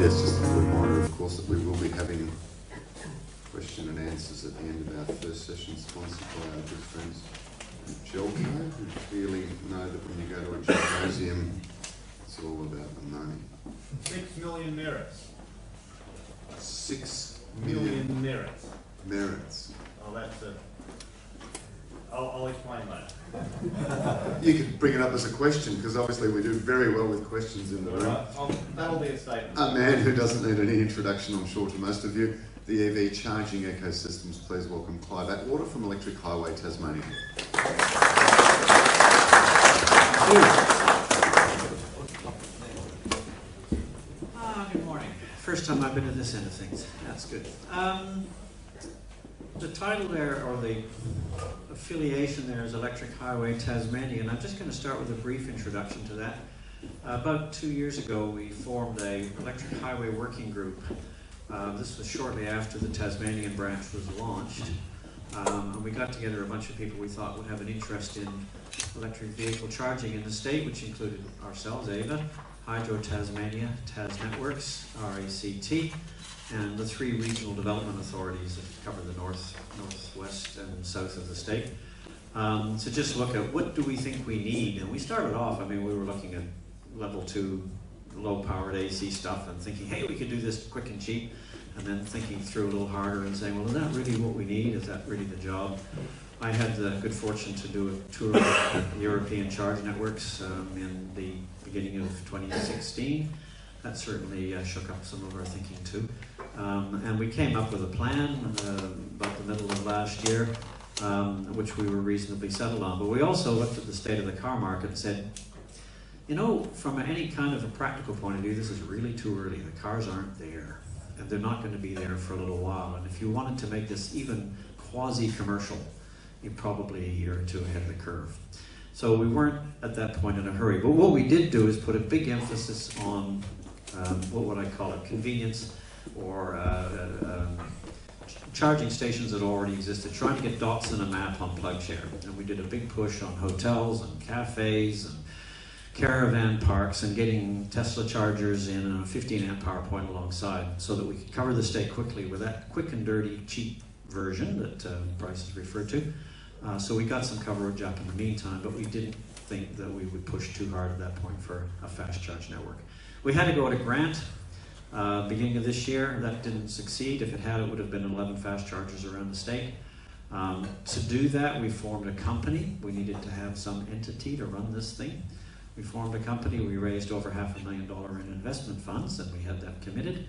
it's just a reminder, of course, that we will be having question and answers at the end of our first session, sponsored by our good friends at Gelco, who clearly know that when you go to a gymnasium, it's all about the money. 6 million merits. 6 million merits. Merits. Oh, that's it. I'll explain later. You could bring it up as a question, because obviously we do very well with questions in the room. That'll be a statement. A man who doesn't need any introduction, I'm sure, to most of you. The EV charging ecosystems, please welcome Clive Attwater from Electric Highway Tasmania. Good morning. First time I've been at this end of things. That's good. The title there, or the affiliation there, is Electric Highway Tasmania, and I'm just going to start with a brief introduction to that. About 2 years ago, we formed a Electric Highway Working Group. This was shortly after the Tasmanian branch was launched, and we got together a bunch of people we thought would have an interest in electric vehicle charging in the state, which included ourselves, AEVA, Hydro Tasmania, Tas Networks, RACT, and the 3 regional development authorities that cover the north, northwest, and south of the state. To just look at what do we think we need, and we started off, I mean, we were looking at level 2 low-powered AC stuff and thinking, hey, we could do this quick and cheap, and then thinking through a little harder and saying, well, is that really what we need? Is that really the job? I had the good fortune to do a tour of European charge networks in the beginning of 2016. That certainly shook up some of our thinking too. And we came up with a plan about the middle of last year, which we were reasonably settled on. But we also looked at the state of the car market and said, you know, from any kind of a practical point of view, this is really too early. The cars aren't there, and they're not going to be there for a little while. And if you wanted to make this even quasi-commercial, you're probably a year or two ahead of the curve. So we weren't at that point in a hurry. But what we did do is put a big emphasis on, what would I call it, convenience, or charging stations that already existed, trying to get dots in a map on PlugShare. And we did a big push on hotels and cafes and caravan parks and getting Tesla chargers in a 15 amp power point alongside, so that we could cover the state quickly with that quick and dirty, cheap version that Bryce has referred to. So we got some coverage up in the meantime, but we didn't think that we would push too hard at that point for a fast charge network. We had to go to grant beginning of this year. That didn't succeed. If it had, it would have been 11 fast chargers around the state. To do that, we formed a company. We needed to have some entity to run this thing. We formed a company. We raised over $500,000 in investment funds, and we had that committed.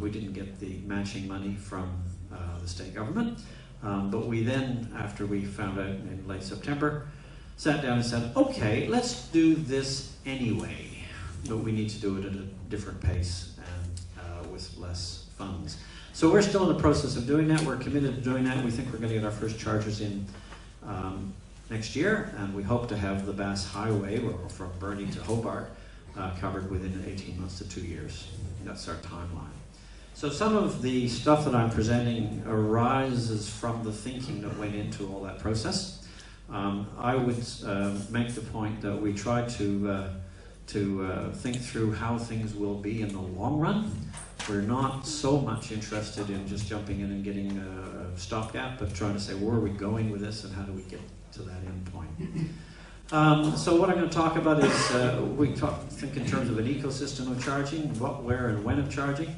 We didn't get the matching money from the state government, but we then, after we found out in late September, sat down and said, okay, let's do this anyway, but we need to do it at a different pace and with less funds. So we're still in the process of doing that. We're committed to doing that. We think we're going to get our first chargers in next year, and we hope to have the Bass Highway, or from Burnie to Hobart, covered within 18 months to 2 years. That's our timeline. So some of the stuff that I'm presenting arises from the thinking that went into all that process. I would make the point that we try to think through how things will be in the long run. We're not so much interested in just jumping in and getting a stopgap, but trying to say, where are we going with this and how do we get to that end point? So what I'm going to talk about is, we think in terms of an ecosystem of charging, what, where, and when of charging.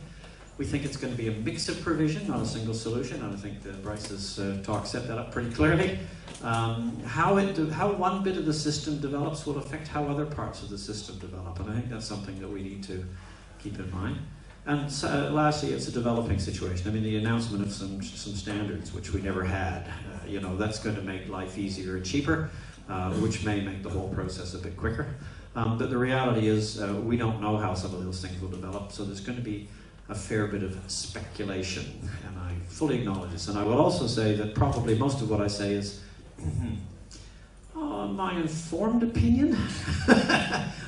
We think it's going to be a mix of provision, not a single solution, and I think that Bryce's talk set that up pretty clearly. How one bit of the system develops will affect how other parts of the system develop, and I think that's something that we need to keep in mind. And so, lastly, it's a developing situation. I mean, the announcement of some standards, which we never had, you know, that's going to make life easier and cheaper, which may make the whole process a bit quicker. But the reality is, we don't know how some of those things will develop, so there's going to be a fair bit of speculation, and I fully acknowledge this. And I will also say that probably most of what I say is my informed opinion,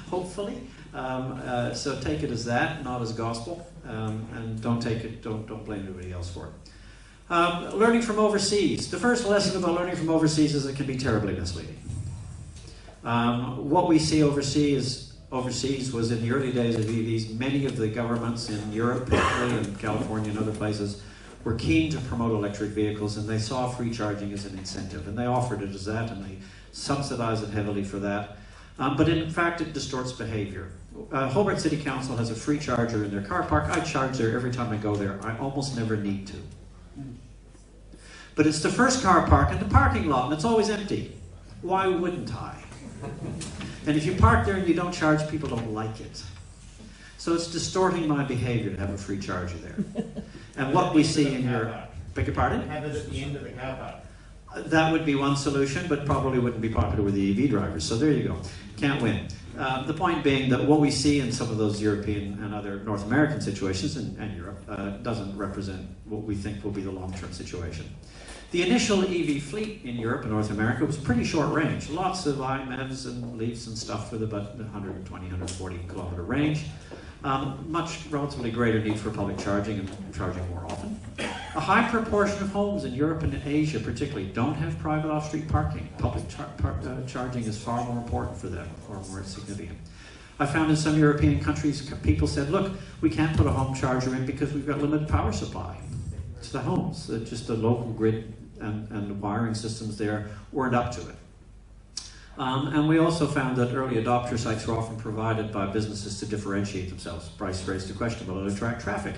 hopefully. So take it as that, not as gospel, and don't blame anybody else for it. Learning from overseas. The first lesson about learning from overseas is it can be terribly misleading. What we see overseas is overseas was in the early days of EVs, many of the governments in Europe, particularly in California and other places, were keen to promote electric vehicles, and they saw free charging as an incentive, and they offered it as that, and they subsidized it heavily for that. But in fact, it distorts behavior. Hobart City Council has a free charger in their car park. I charge there every time I go there. I almost never need to. But it's the first car park in the parking lot, and it's always empty. Why wouldn't I? And if you park there and you don't charge, people don't like it. So it's distorting my behavior to have a free charger there. And what we see in Europe... Beg your pardon? Have it at the end of the car park. That would be one solution, but probably wouldn't be popular with the EV drivers. So there you go. Can't win. The point being that what we see in some of those European and other North American situations, and Europe, doesn't represent what we think will be the long-term situation. The initial EV fleet in Europe and North America was pretty short range. Lots of iMEVs and Leafs and stuff with about 120, 140 kilometer range. Much relatively greater need for public charging and charging more often. A high proportion of homes in Europe and Asia particularly don't have private off-street parking. Public charging is far more important for them, or more significant. I found in some European countries, people said, look, we can't put a home charger in because we've got limited power supply to the homes. Just the local grid and the wiring systems there weren't up to it. And we also found that early adopter sites were often provided by businesses to differentiate themselves. Bryce raised a question about attract traffic.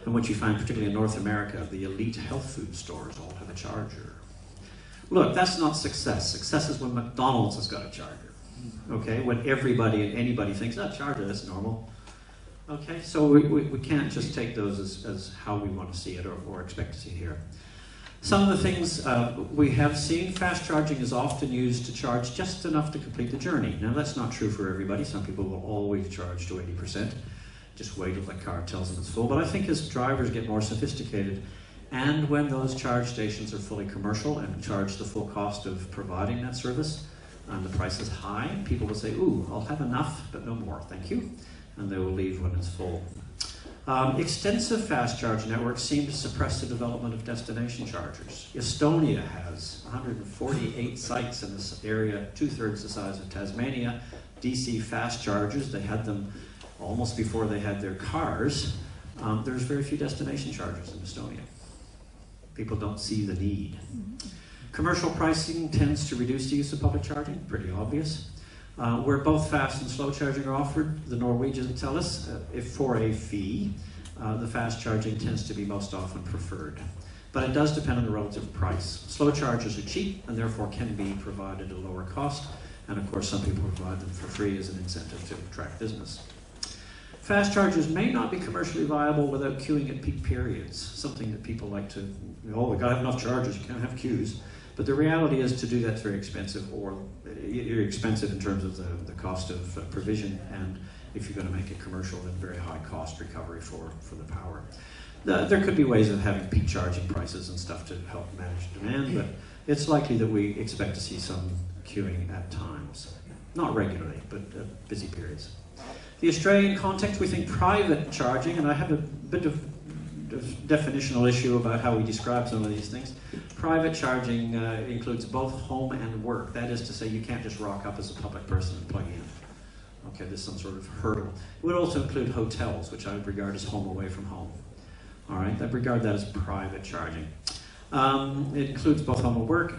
And what you find, particularly in North America, the elite health food stores all have a charger. Look, that's not success. Success is when McDonald's has got a charger. Okay, when everybody and anybody thinks, oh, charger, that's normal. Okay, so we can't just take those as how we want to see it or expect to see it here. Some of the things we have seen, fast charging is often used to charge just enough to complete the journey. Now that's not true for everybody. Some people will always charge to 80%. Just wait till the car tells them it's full. But I think as drivers get more sophisticated, and when those charge stations are fully commercial and charge the full cost of providing that service, and the price is high, people will say, ooh, I'll have enough, but no more, thank you. And they will leave when it's full. Extensive fast charge networks seem to suppress the development of destination chargers. Estonia has 148 sites in this area, 2/3 the size of Tasmania, DC fast chargers. They had them almost before they had their cars. There's very few destination chargers in Estonia. People don't see the need. Commercial pricing tends to reduce the use of public charging, pretty obvious. Where both fast and slow charging are offered, the Norwegians tell us, if for a fee, the fast charging tends to be most often preferred. But it does depend on the relative price. Slow chargers are cheap and therefore can be provided at a lower cost. And of course, some people provide them for free as an incentive to attract business. Fast chargers may not be commercially viable without queuing at peak periods, something that people like to, oh, we've got to have enough chargers, you can't have queues. But the reality is to do that's very expensive, or you're expensive in terms of the cost of provision, and if you're going to make it commercial, then very high cost recovery for the power. There could be ways of having peak charging prices and stuff to help manage demand, but it's likely that we expect to see some queuing at times. Not regularly, but busy periods. The Australian context, we think private charging, and I have a bit of definitional issue about how we describe some of these things. Private charging includes both home and work. That is to say, you can't just rock up as a public person and plug in. Okay, there's some sort of hurdle. It would also include hotels, which I would regard as home away from home. All right, I regard that as private charging. It includes both home and work.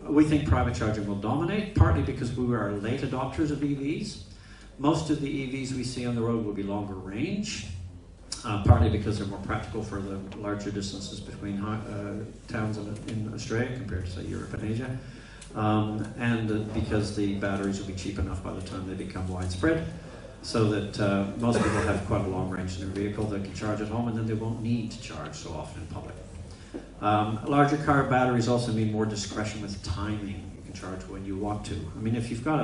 We think private charging will dominate, partly because we were late adopters of EVs. Most of the EVs we see on the road will be longer range, partly because they're more practical for the larger distances between towns in Australia compared to, say, Europe and Asia, and because the batteries will be cheap enough by the time they become widespread, so that most people have quite a long range in their vehicle. They can charge at home, and then they won't need to charge so often in public. Larger car batteries also mean more discretion with timing. You can charge when you want to. I mean, if you've got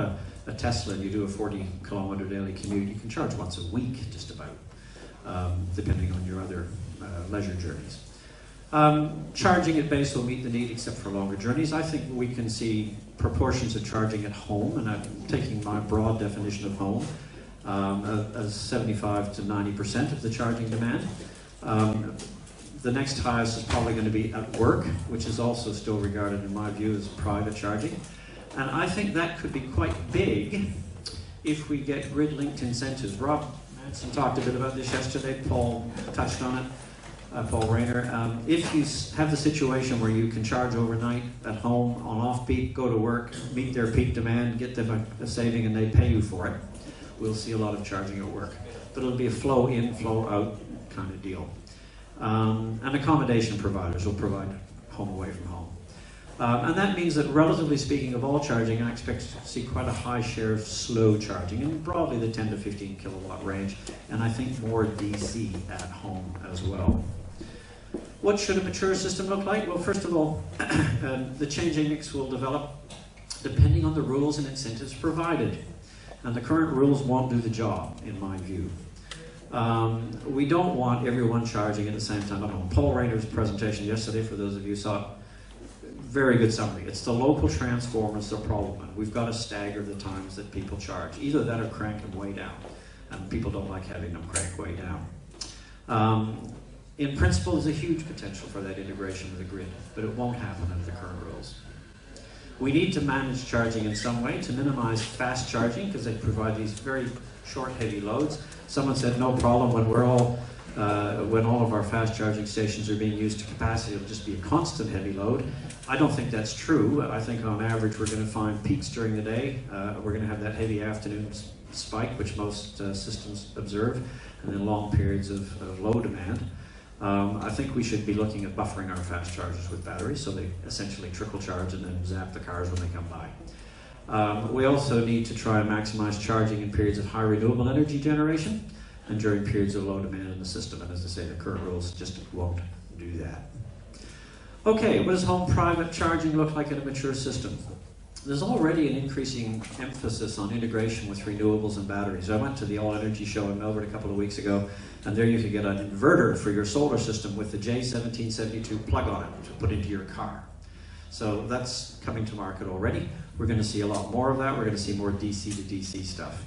a Tesla and you do a 40-kilometer daily commute, you can charge once a week, just about, depending on your other leisure journeys. Charging at base will meet the need except for longer journeys. I think we can see proportions of charging at home, and I'm taking my broad definition of home, as 75 to 90% of the charging demand. The next highest is probably going to be at work, which is also still regarded, in my view, as private charging. And I think that could be quite big if we get grid-linked incentives. Rob Manson talked a bit about this yesterday. Paul touched on it. Paul Rayner. If you have the situation where you can charge overnight at home on off-peak, go to work, meet their peak demand, get them a saving, and they pay you for it, we'll see a lot of charging at work. But it'll be a flow in, flow out kind of deal. And accommodation providers will provide home away from home. And that means that, relatively speaking, of all charging, I expect to see quite a high share of slow charging, in broadly the 10 to 15 kilowatt range, and I think more DC at home as well. What should a mature system look like? Well, first of all, the changing mix will develop depending on the rules and incentives provided. And the current rules won't do the job, in my view. We don't want everyone charging at the same time at home. Paul Rayner's presentation yesterday, for those of you who saw it, very good summary. It's the local transformers the problem, and we've got to stagger the times that people charge. Either that or crank them way down, and people don't like having them crank way down. In principle, there's a huge potential for that integration with the grid, but it won't happen under the current rules. We need to manage charging in some way to minimize fast charging, because they provide these very short, heavy loads. Someone said no problem when when all of our fast charging stations are being used to capacity, it'll just be a constant heavy load. I don't think that's true. I think on average we're going to find peaks during the day. We're going to have that heavy afternoon spike, which most systems observe, and then long periods of low demand. I think we should be looking at buffering our fast chargers with batteries, so they essentially trickle charge and then zap the cars when they come by. We also need to try and maximize charging in periods of high renewable energy generation and during periods of low demand in the system. And as I say, the current rules just won't do that. Okay, what does home private charging look like in a mature system? There's already an increasing emphasis on integration with renewables and batteries. I went to the All Energy show in Melbourne a couple of weeks ago, and there you could get an inverter for your solar system with the J1772 plug on it to put into your car. So that's coming to market already. We're going to see a lot more of that. We're going to see more DC to DC stuff.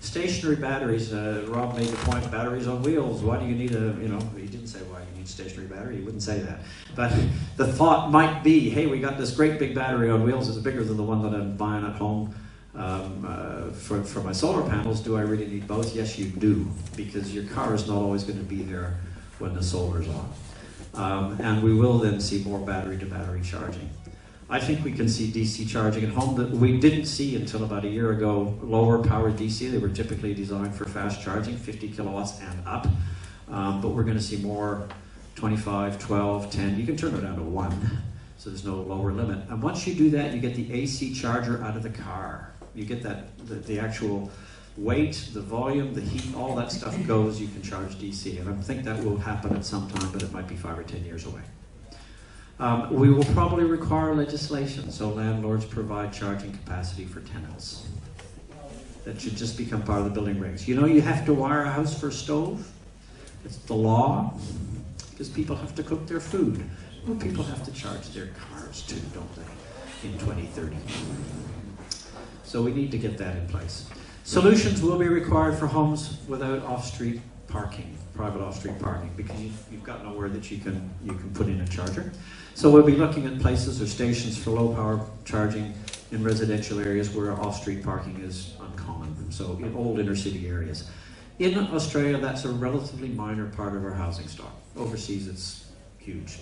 Stationary batteries, Rob made the point, batteries on wheels. Why do you need he didn't say why you need a stationary battery, he wouldn't say that. But the thought might be, hey, we got this great big battery on wheels, it's bigger than the one that I'm buying at home for my solar panels. Do I really need both? Yes, you do, because your car is not always going to be there when the solar's on. And we will then see more battery to battery charging. I think we can see DC charging at home that we didn't see until about a year ago. Lower power DC, they were typically designed for fast charging, 50 kilowatts and up. But we're going to see more 25, 12, 10. You can turn it down to 1, so there's no lower limit. And once you do that, you get the AC charger out of the car. You get that the actual weight, the volume, the heat, all that stuff goes, you can charge DC. And I think that will happen at some time, but it might be 5 or 10 years away. We will probably require legislation, so landlords provide charging capacity for tenants. That should just become part of the building regs. You know, you have to wire a house for a stove. It's the law, because people have to cook their food. Well, people have to charge their cars too, don't they, in 2030. So we need to get that in place. Solutions will be required for homes without off-street parking, private off-street parking, because you've got nowhere that you can put in a charger. So we'll be looking at places or stations for low power charging in residential areas where off-street parking is uncommon, so in old inner city areas. In Australia, that's a relatively minor part of our housing stock. Overseas, it's huge.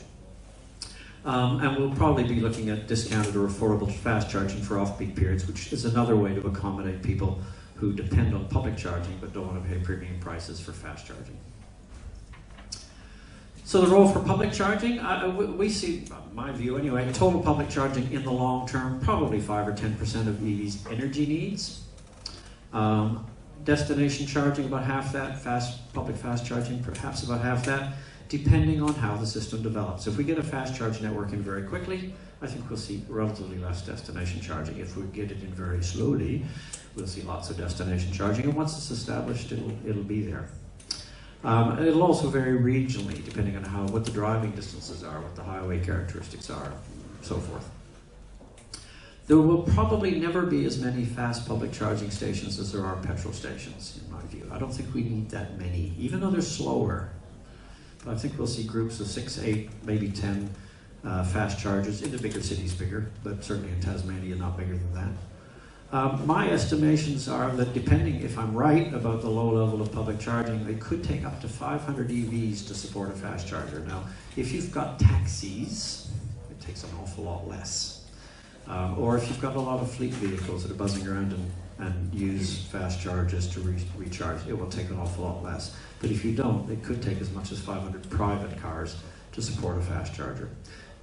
And we'll probably be looking at discounted or affordable fast charging for off-peak periods, which is another way to accommodate people who depend on public charging but don't want to pay premium prices for fast charging. So the role for public charging, we see, my view anyway, total public charging in the long term, probably 5 or 10% of EV's energy needs. Destination charging, about half that. Public fast charging, perhaps about half that, depending on how the system develops. If we get a fast charge network in very quickly, I think we'll see relatively less destination charging. If we get it in very slowly, we'll see lots of destination charging, and once it's established, it'll be there. It'll also vary regionally, depending on what the driving distances are, what the highway characteristics are, so forth. There will probably never be as many fast public charging stations as there are petrol stations, in my view. I don't think we need that many, even though they're slower. But I think we'll see groups of 6, 8, maybe 10 fast chargers. In the bigger cities, bigger, but certainly in Tasmania, not bigger than that. My estimations are that depending, if I'm right about the low level of public charging, it could take up to 500 EVs to support a fast charger. Now, if you've got taxis, it takes an awful lot less. Or if you've got a lot of fleet vehicles that are buzzing around and use fast chargers to recharge, it will take an awful lot less. But if you don't, it could take as much as 500 private cars to support a fast charger.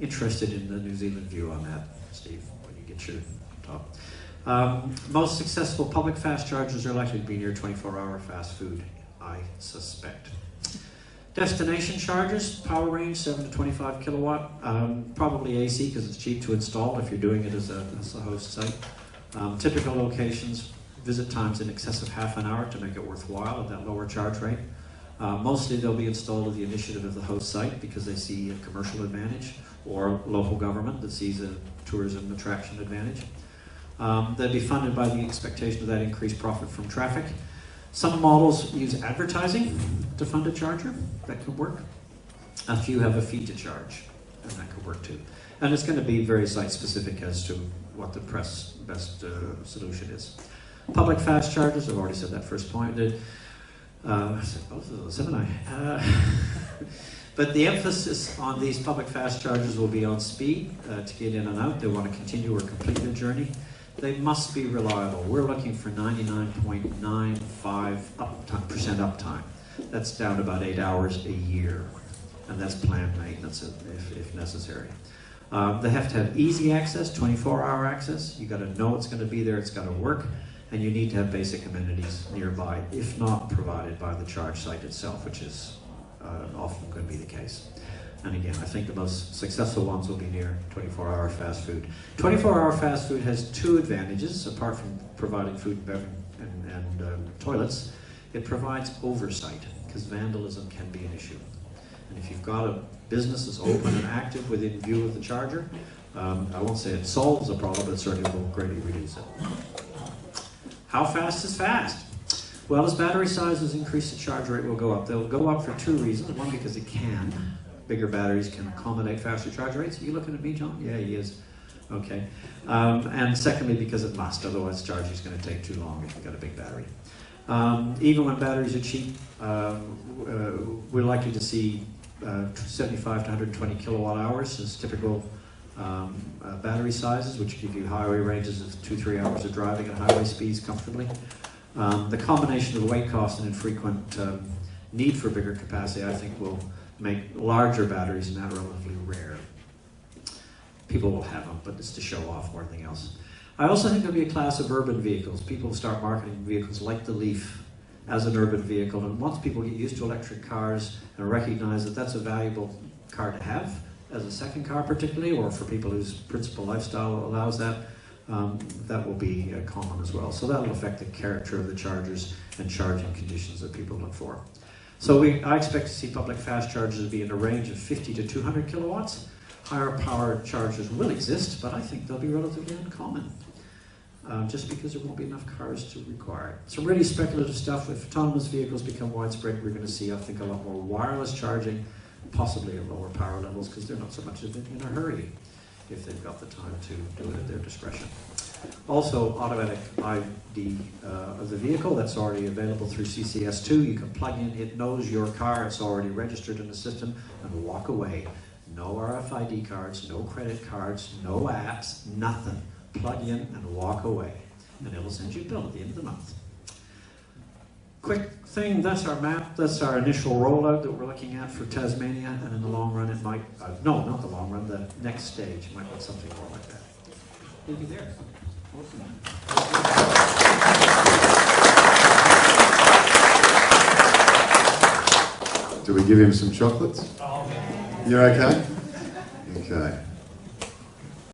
Interested in the New Zealand view on that, Steve, when you get your talk. Most successful public fast chargers are likely to be near 24-hour fast food, I suspect. Destination chargers, power range 7 to 25 kilowatt, probably AC because it's cheap to install if you're doing it as a host site. Typical locations, visit times in excess of half an hour to make it worthwhile at that lower charge rate. Mostly they'll be installed at the initiative of the host site because they see a commercial advantage, or local government that sees a tourism attraction advantage. They'll be funded by the expectation of that increased profit from traffic. Some models use advertising to fund a charger. That could work. A few have a fee to charge, and that could work too. And it's going to be very site-specific as to what the best solution is. Public fast chargers, I've already said that first point. I said both of those, haven't I? But the emphasis on these public fast chargers will be on speed to get in and out. They want to continue or complete their journey. They must be reliable. We're looking for 99.95% uptime. That's down to about 8 hours a year, and that's planned maintenance if necessary. They have to have easy access, 24-hour access. You've got to know it's going to be there, it's got to work, and you need to have basic amenities nearby, if not provided by the charge site itself, which is often going to be the case. And again, I think the most successful ones will be near 24-hour fast food. 24-hour fast food has two advantages, apart from providing food and beverage and toilets. It provides oversight, because vandalism can be an issue. And if you've got a business that's open and active within view of the charger, I won't say it solves the problem, but it certainly will greatly reduce it. How fast is fast? Well, as battery sizes increase, the charge rate will go up. They'll go up for two reasons. One, because it can. Bigger batteries can accommodate faster charge rates. Are you looking at me, John? Yeah, he is. Okay. And secondly, because it must. Otherwise, charging is going to take too long if you've got a big battery. Even when batteries are cheap, we're likely to see 75 to 120 kilowatt hours as typical battery sizes, which give you highway ranges of 2-3 hours of driving at highway speeds comfortably. The combination of weight cost and infrequent need for bigger capacity, I think, will make larger batteries now relatively rare. People will have them, but it's to show off more than anything else. I also think there'll be a class of urban vehicles. People will start marketing vehicles like the Leaf as an urban vehicle, and once people get used to electric cars and recognize that that's a valuable car to have as a second car particularly, or for people whose principal lifestyle allows that, that will be common as well. So that will affect the character of the chargers and charging conditions that people look for. So I expect to see public fast chargers be in a range of 50 to 200 kilowatts. Higher power chargers will exist, but I think they'll be relatively uncommon, just because there won't be enough cars to require it. Some really speculative stuff. If autonomous vehicles become widespread, we're going to see, I think, a lot more wireless charging, possibly at lower power levels, because they're not so much in a hurry if they've got the time to do it at their discretion. Also, automatic ID of the vehicle, that's already available through CCS2. You can plug in, it knows your car, it's already registered in the system, and walk away. No RFID cards, no credit cards, no apps, nothing. Plug in and walk away, and it will send you a bill at the end of the month. Quick thing, that's our map, that's our initial rollout that we're looking at for Tasmania, and in the long run it might, no, not the long run, the next stage might look something more like that. We'll be there. Do we give him some chocolates? Oh, You're okay? Okay.